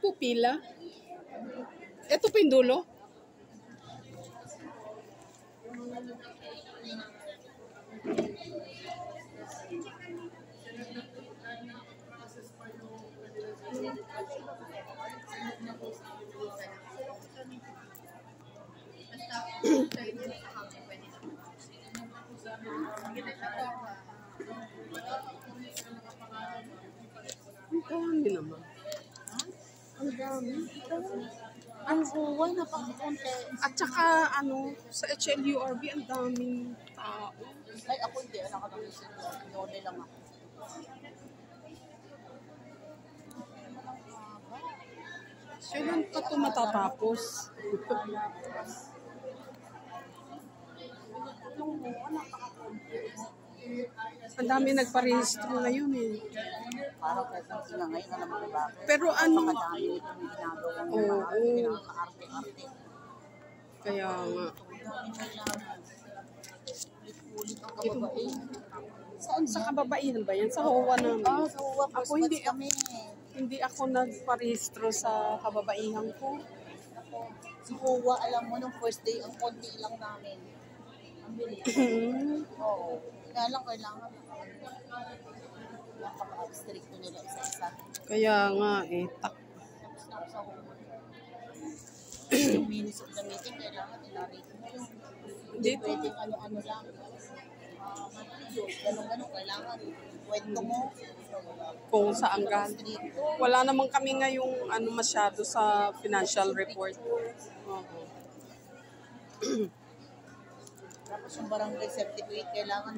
nagpupila? Ito pa yung dulo? Ang dami naman. Ang dami. Ang huway na pang-konti. At saka, sa HLURB, ang daming tao. Ay, ako hindi. Alam ko lang isip. Nole lang ako. Kailan pa ito matatapos? Ang dami nagparehistro ngayon eh. Parang present sila ngayon na naman bakit. Pero Napakadami itong ginagawa ng mga pinaka-arte-arte. Kaya nga. Ulit ang kababait. Saan Sa kababaihan ba yan? Sa HOA namin. Sa huwa. Ako hindi ako nagparehistro sa kababaihan ko. Sa huwa, alam mo, nung first day, ang konti lang namin. Ang bilis. Oo. Kaya lang kailangan. Napaka-stricto nila isa-isa. Kaya nga eh. Tapos na ako sa huwa. Yung minutes of the meeting, kailangan ilarito mo yung hindi Dito. pwedeng ano-ano lang. Ganun-ganun, kailangan. Kwento mo. Kung saan gan. Wala naman kami ngayong masyado sa financial report. Tapos yung barangay certificate, kailangan